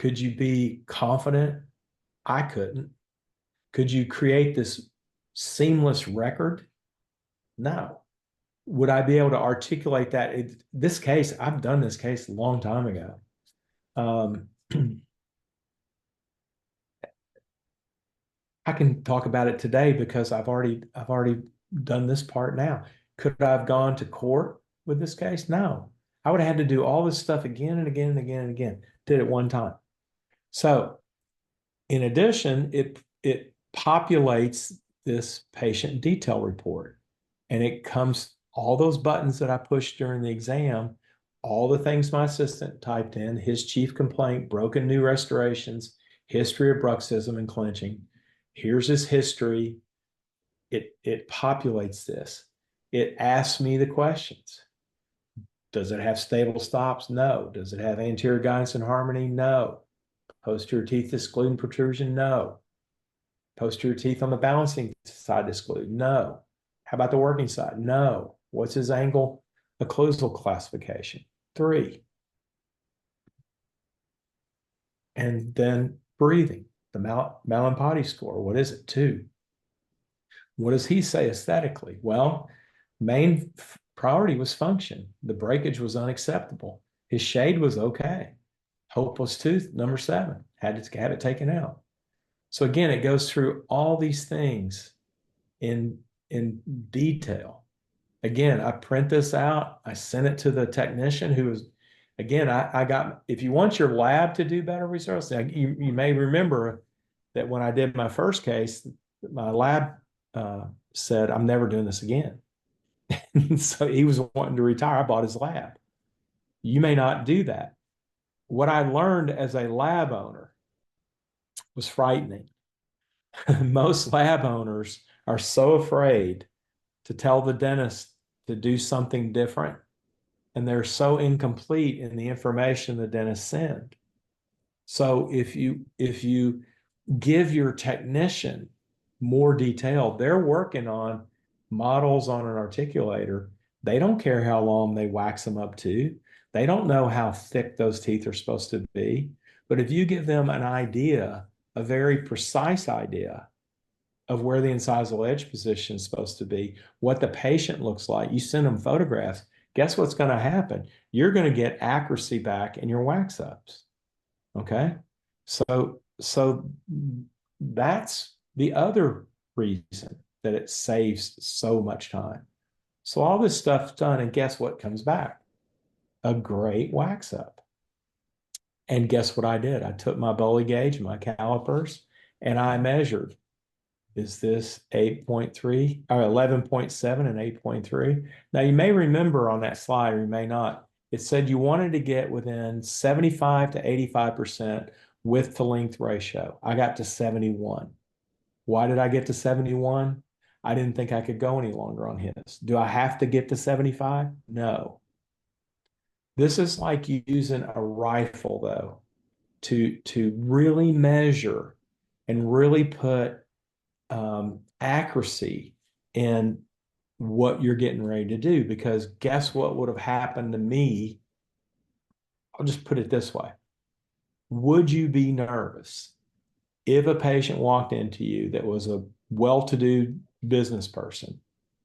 Could you be confident? I couldn't. Could you create this seamless record? No. Would I be able to articulate that? This case, I've done this case a long time ago. I can talk about it today because I've already done this part now. Could I have gone to court with this case? No. I would have had to do all this stuff again and again and again and again. Did it one time. So in addition, it populates this patient detail report, and it comes all those buttons that I pushed during the exam, all the things my assistant typed in, his chief complaint, broken new restorations, history of bruxism and clenching. Here's his history. It populates this. It asks me the questions. Does it have stable stops? No. Does it have anterior guidance and harmony? No. Posterior teeth excluding protrusion? No. Posterior teeth on the balancing side exclude? No. How about the working side? No. What's his angle occlusal classification? 3. And then breathing, the Mallampati score. What is it? 2. What does he say aesthetically? Well, main priority was function. The breakage was unacceptable. His shade was okay. Hopeless tooth, number 7, had to have it taken out. So again, it goes through all these things in detail. Again, I print this out. I sent it to the technician who was, again, I got, if you want your lab to do better results, you may remember that when I did my first case, my lab said, I'm never doing this again. So he was wanting to retire. I bought his lab. You may not do that. What I learned as a lab owner was frightening. Most lab owners are so afraid to tell the dentist to do something different, and they're so incomplete in the information the dentist send. So if you give your technician more detail, they're working on models on an articulator. They don't care how long they wax them up to. They don't know how thick those teeth are supposed to be. But if you give them an idea, a very precise idea of where the incisal edge position is supposed to be, what the patient looks like, you send them photographs, guess what's going to happen? You're going to get accuracy back in your wax ups. Okay? So that's the other reason that it saves so much time. So all this stuff's done, and guess what comes back? A great wax up. And guess what I did? I took my Bowley gauge, my calipers, and I measured. Is this 8.3 or 11.7 and 8.3? Now you may remember on that slide, or you may not. It said you wanted to get within 75 to 85% width to length ratio. I got to 71. Why did I get to 71? I didn't think I could go any longer on his. Do I have to get to 75? No. This is like using a rifle, though, to really measure and really put accuracy in what you're getting ready to do. Because guess what would have happened to me? I'll just put it this way. Would you be nervous if a patient walked into you that was a well-to-do business person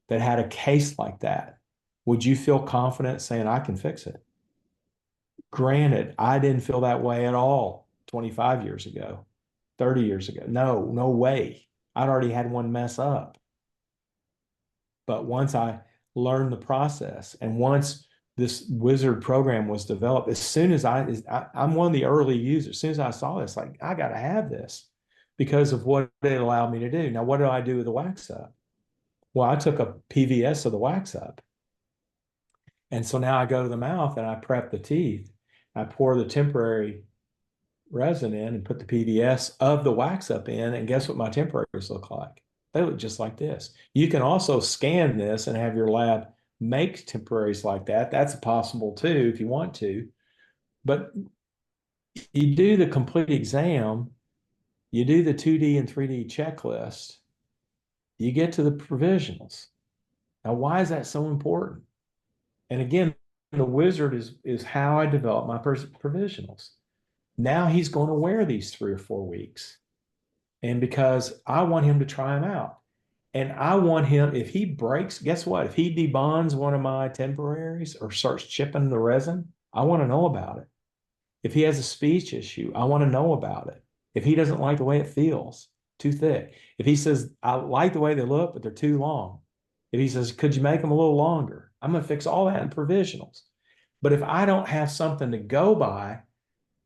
that had a case like that? Would you feel confident saying, I can fix it? Granted, I didn't feel that way at all 25 years ago, 30 years ago. No way. I'd already had one mess up. But once I learned the process, and once this wizard program was developed, as soon as I'm one of the early users, as soon as I saw this, like, I got to have this because of what it allowed me to do. Now, what do I do with the wax up? Well, I took a PVS of the wax up. And so now I go to the mouth and I prep the teeth. I pour the temporary resin in and put the PVS of the wax up in, and guess what my temporaries look like? They look just like this. You can also scan this and have your lab make temporaries like that. That's possible too if you want to. But you do the complete exam, you do the 2D and 3D checklist, you get to the provisionals. Now, why is that so important? And again, the wizard is how I develop my provisionals. Now he's going to wear these 3 or 4 weeks. And because I want him to try them out. And I want him, if he breaks, guess what? If he debonds one of my temporaries or starts chipping the resin, I want to know about it. If he has a speech issue, I want to know about it. If he doesn't like the way it feels, too thick. If he says, I like the way they look, but they're too long. If he says, could you make them a little longer? I'm going to fix all that in provisionals. But if I don't have something to go by,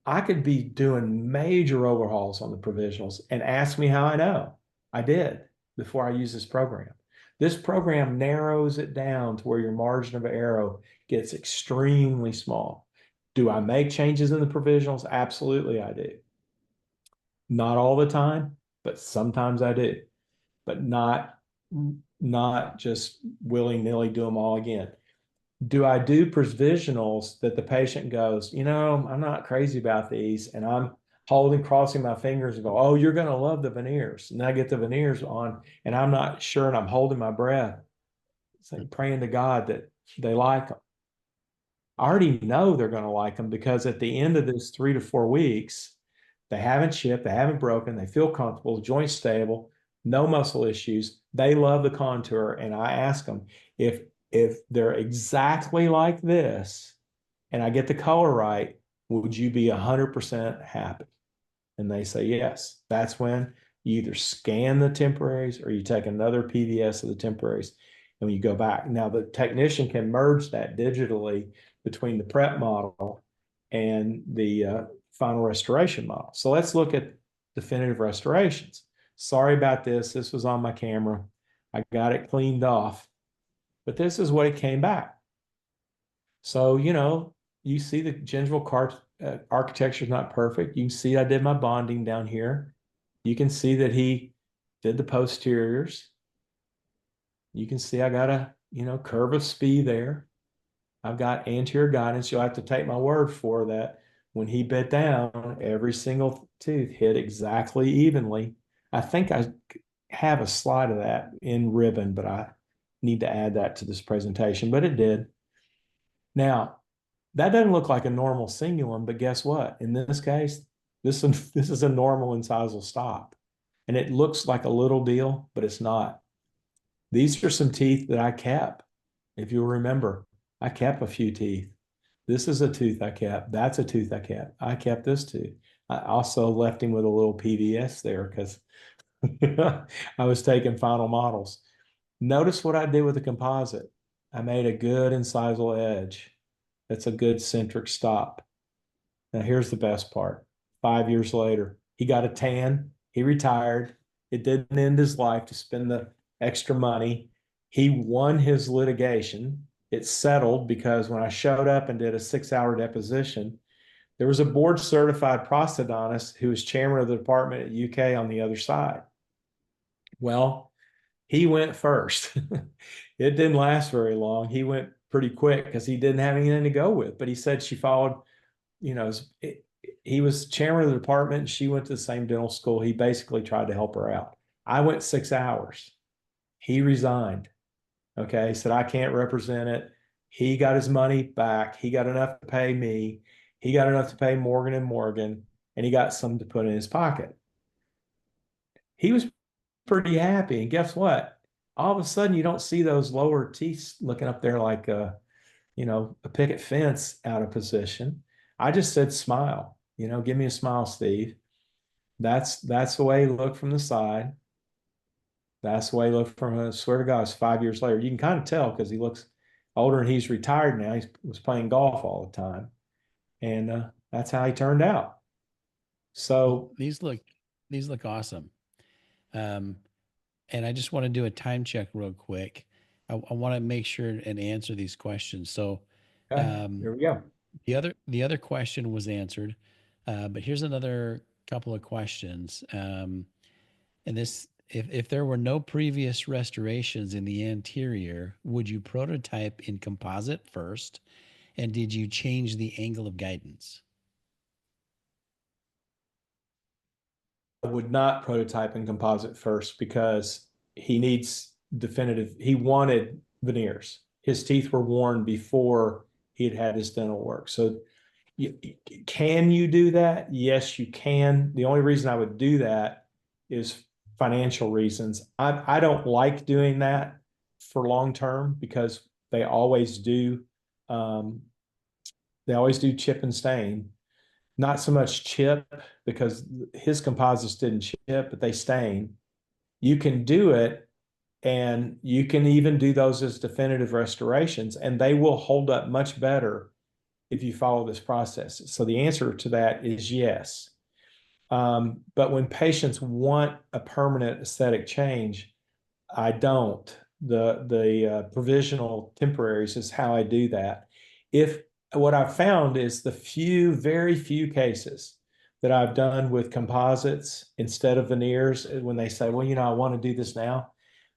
I could be doing major overhauls on the provisionals and ask me how I know. I did before I use this program. This program narrows it down to where your margin of error gets extremely small. Do I make changes in the provisionals? Absolutely, I do. Not all the time, but sometimes I do. But not just willy-nilly do them all again. Do I do provisionals that the patient goes, I'm not crazy about these, and I'm crossing my fingers and go, oh, you're going to love the veneers. And I get the veneers on, and I'm not sure, and I'm holding my breath. It's like praying to God that they like them. I already know they're going to like them because at the end of this 3 to 4 weeks, they haven't chipped, they haven't broken, they feel comfortable, the joint's stable, no muscle issues. They love the contour, and I ask them if they're exactly like this, and I get the color right, would you be 100% happy? And they say yes. That's when you either scan the temporaries or you take another PVS of the temporaries and when you go back. Now, the technician can merge that digitally between the prep model and the final restoration model. So let's look at definitive restorations. Sorry about this. This was on my camera. I got it cleaned off, but this is what it came back. So, you see the gingival architecture is not perfect. You can see I did my bonding down here. You can see that he did the posteriors. You can see I got a, curve of SPE there. I've got anterior guidance. You'll have to take my word for that. When he bit down, every single tooth hit exactly evenly. I think I have a slide of that in ribbon, but I need to add that to this presentation, but it did. Now, that doesn't look like a normal cingulum, but guess what? In this case, this is a normal incisal stop. And it looks like a little deal, but it's not. These are some teeth that I kept. If you'll remember, I kept a few teeth. This is a tooth I kept. That's a tooth I kept. I kept this tooth. I also left him with a little PVS there because I was taking final models. Notice what I did with the composite. I made a good incisal edge. That's a good centric stop. Now, here's the best part. 5 years later, he got a tan. He retired. It didn't end his life to spend the extra money. He won his litigation. It settled because when I showed up and did a 6-hour deposition, there was a board certified prosthodontist who was chairman of the department at UK on the other side. Well, he went first. It didn't last very long. He went pretty quick because he didn't have anything to go with. But he said she followed, he was chairman of the department. She went to the same dental school. He basically tried to help her out. I went 6 hours. He resigned. Okay. He said, I can't represent it. He got his money back. He got enough to pay me. He got enough to pay Morgan and Morgan, and he got some to put in his pocket. He was pretty happy. And guess what? All of a sudden, you don't see those lower teeth looking up there like a picket fence out of position. I just said, smile, give me a smile, Steve. That's the way he looked from the side. That's the way he looked from, I swear to God, it's 5 years later. You can kind of tell because he looks older and he's retired now. He was playing golf all the time. And that's how he turned out. Well, So, these look awesome. Um, and I just want to do a time check real quick. I want to make sure and answer these questions. So, okay, um, here we go. the other question was answered, but here's another couple of questions. And this, if there were no previous restorations in the anterior, would you prototype in composite first? And did you change the angle of guidance? I would not prototype in composite first because he needs definitive. He wanted veneers. His teeth were worn before he had had his dental work. So Can you do that? Yes, you can. The only reason I would do that is financial reasons. I don't like doing that for long term because they always do um, chip and stain. Not so much chip because his composites didn't chip, but they stain. You can do it, and you can even do those as definitive restorations, and they will hold up much better if you follow this process. So the answer to that is yes. But when patients want a permanent aesthetic change, I don't. The provisional temporaries is how I do that. If what I've found is the very few cases that I've done with composites instead of veneers, when they say, well, I want to do this now,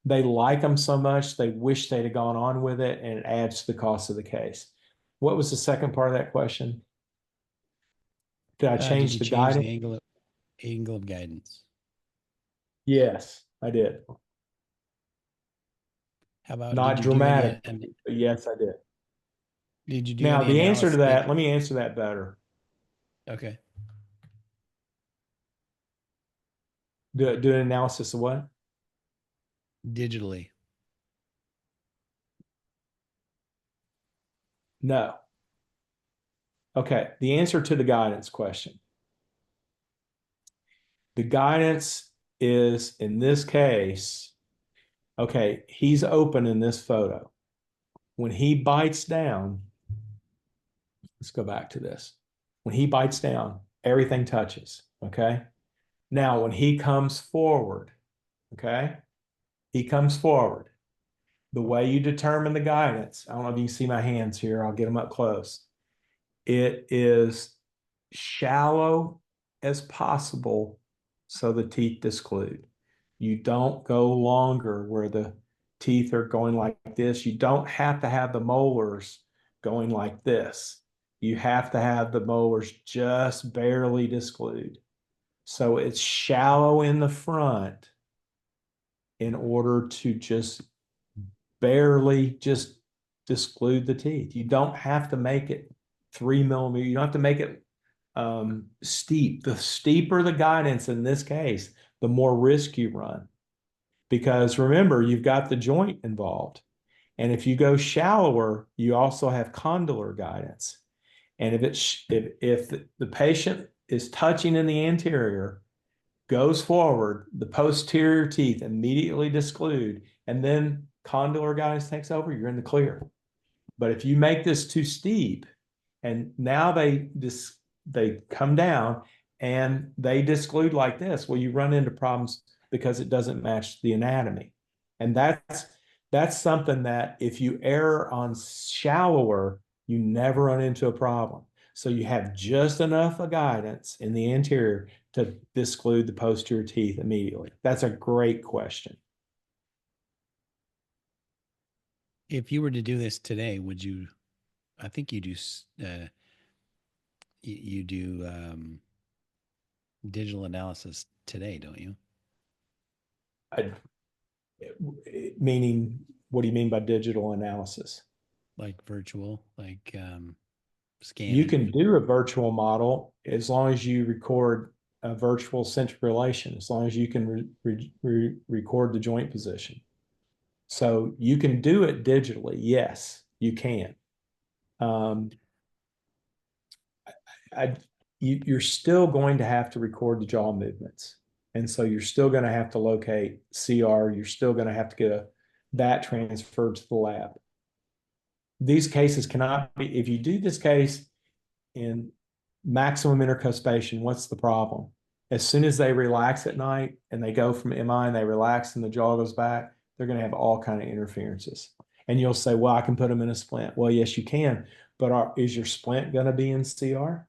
they like them so much, they wish they'd have gone on with it, and it adds to the cost of the case. What was the second part of that question? Did I Did change you the change guidance? the angle of guidance? Yes, I did. How about Not did you do any dramatically, but yes, I did. did you do Now, any the answer to analysis? that, let me answer that better. Okay. Do an analysis of what? Digitally. No. Okay. The answer to the guidance question. The guidance is in this case, okay, he's open in this photo. When he bites down, let's go back to this. When he bites down, everything touches. Okay. Now, when he comes forward, okay, he comes forward. The way you determine the guidance, I don't know if you can see my hands here, I'll get them up close. It is shallow as possible so the teeth disclude. You don't go longer where the teeth are going like this. You don't have to have the molars going like this. You have to have the molars just barely disclude. So it's shallow in the front in order to just barely just disclude the teeth. You don't have to make it 3 millimeters. You don't have to make it steep. The steeper the guidance in this case, the more risk you run. Because remember, you've got the joint involved. And if you go shallower, you also have condylar guidance. And if the patient is touching in the anterior, goes forward, the posterior teeth immediately disclude, and then condylar guidance takes over, you're in the clear. But if you make this too steep, and now they come down and they disclude like this, well, you run into problems because it doesn't match the anatomy. And that's something that if you err on shallower, you never run into a problem. So you have just enough of guidance in the anterior to disclude the posterior teeth immediately. That's a great question. If you were to do this today, would you? I think you do. You do digital analysis today, don't you? I, Meaning, what do you mean by digital analysis? Like virtual, like You scanning. can do a virtual model as long as you record a virtual centric relation, as long as you can record the joint position. So you can do it digitally. Yes, you can. Um, you're still going to have to record the jaw movements. And so you're still going to have to locate CR. You're still going to have to get that transferred to the lab. These cases cannot be, if you do this case in maximum intercuspation, what's the problem? As soon as they relax at night and they go from MI and they relax and the jaw goes back, they're going to have all kind of interferences. And you'll say, well, I can put them in a splint. Well, yes, you can, but is your splint going to be in CR?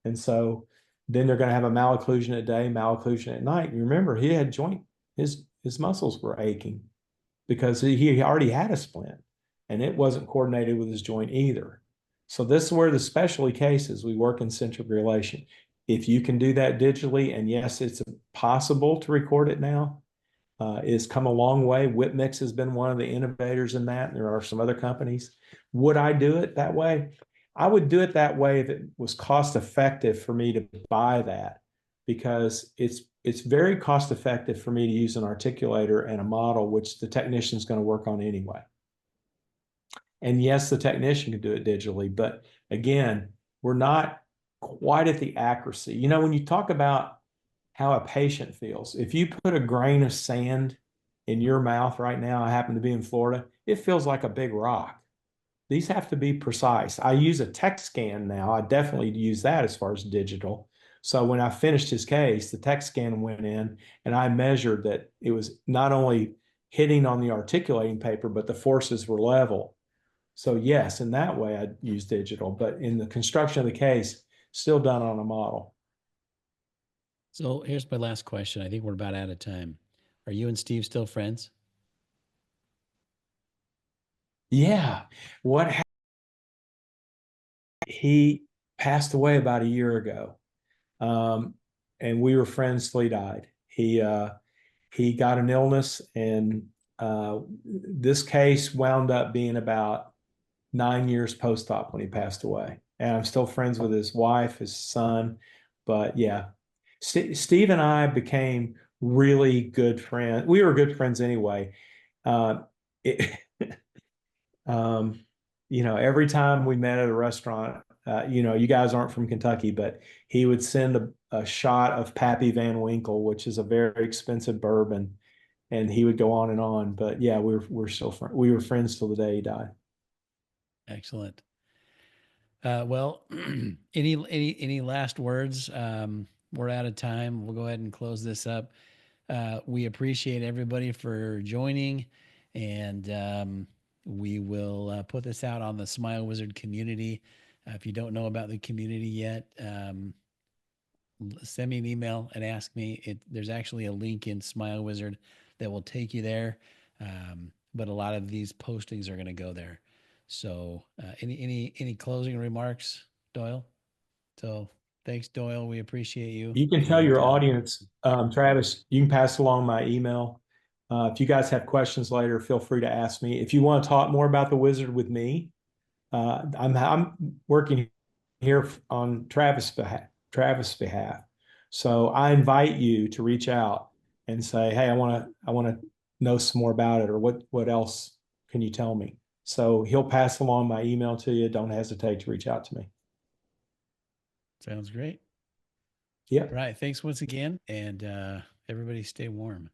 And so then they're going to have a malocclusion at day, malocclusion at night. And remember, he had his muscles were aching because he already had a splint and it wasn't coordinated with his joint either. So this is where the specialty cases, we work in centric relation. If you can do that digitally, and yes, it's possible to record it now, it's come a long way. Whip has been one of the innovators in that. And there are some other companies. Would I do it that way? I would do it that way if it was cost effective for me to buy that, because it's very cost effective for me to use an articulator and a model, which the technician's going to work on anyway. And yes, the technician can do it digitally, but again, we're not quite at the accuracy. You know, when you talk about how a patient feels, if you put a grain of sand in your mouth right now, I happen to be in Florida, it feels like a big rock. These have to be precise. I use a tech scan now. I definitely use that as far as digital. So when I finished his case, the tech scan went in and I measured that it was not only hitting on the articulating paper, but the forces were level. So yes, in that way I'd use digital, but in the construction of the case, still done on a model. So here's my last question. I think we're about out of time. Are you and Steve still friends? Yeah. What he passed away about a year ago. And we were friends till he died. He got an illness, and this case wound up being about 9 years post-op when he passed away. And I'm still friends with his wife, his son. But yeah, Steve and I became really good friends. We were good friends anyway. Uh, it, um, you know, every time we met at a restaurant, you know, you guys aren't from Kentucky, but he would send a shot of Pappy Van Winkle, which is a very expensive bourbon, and he would go on and on. But yeah, we're still we were friends till the day he died. Excellent. Well, any last words? We're out of time. We'll go ahead and close this up. We appreciate everybody for joining, and we will put this out on the SmileWizard community. If you don't know about the community yet, send me an email and ask me. There's actually a link in SmileWizard that will take you there, but a lot of these postings are going to go there. So, any closing remarks, Doyle? So, thanks, Doyle. We appreciate you. You can tell And your audience, Travis, you can pass along my email. If you guys have questions later, feel free to ask me. If you want to talk more about the wizard with me, I'm working here on Travis' behalf. So I invite you to reach out and say, "Hey, I want to know some more about it, or what else can you tell me?" So he'll pass along my email to you. Don't hesitate to reach out to me. sounds great. Yeah. All right. Thanks once again, and everybody stay warm.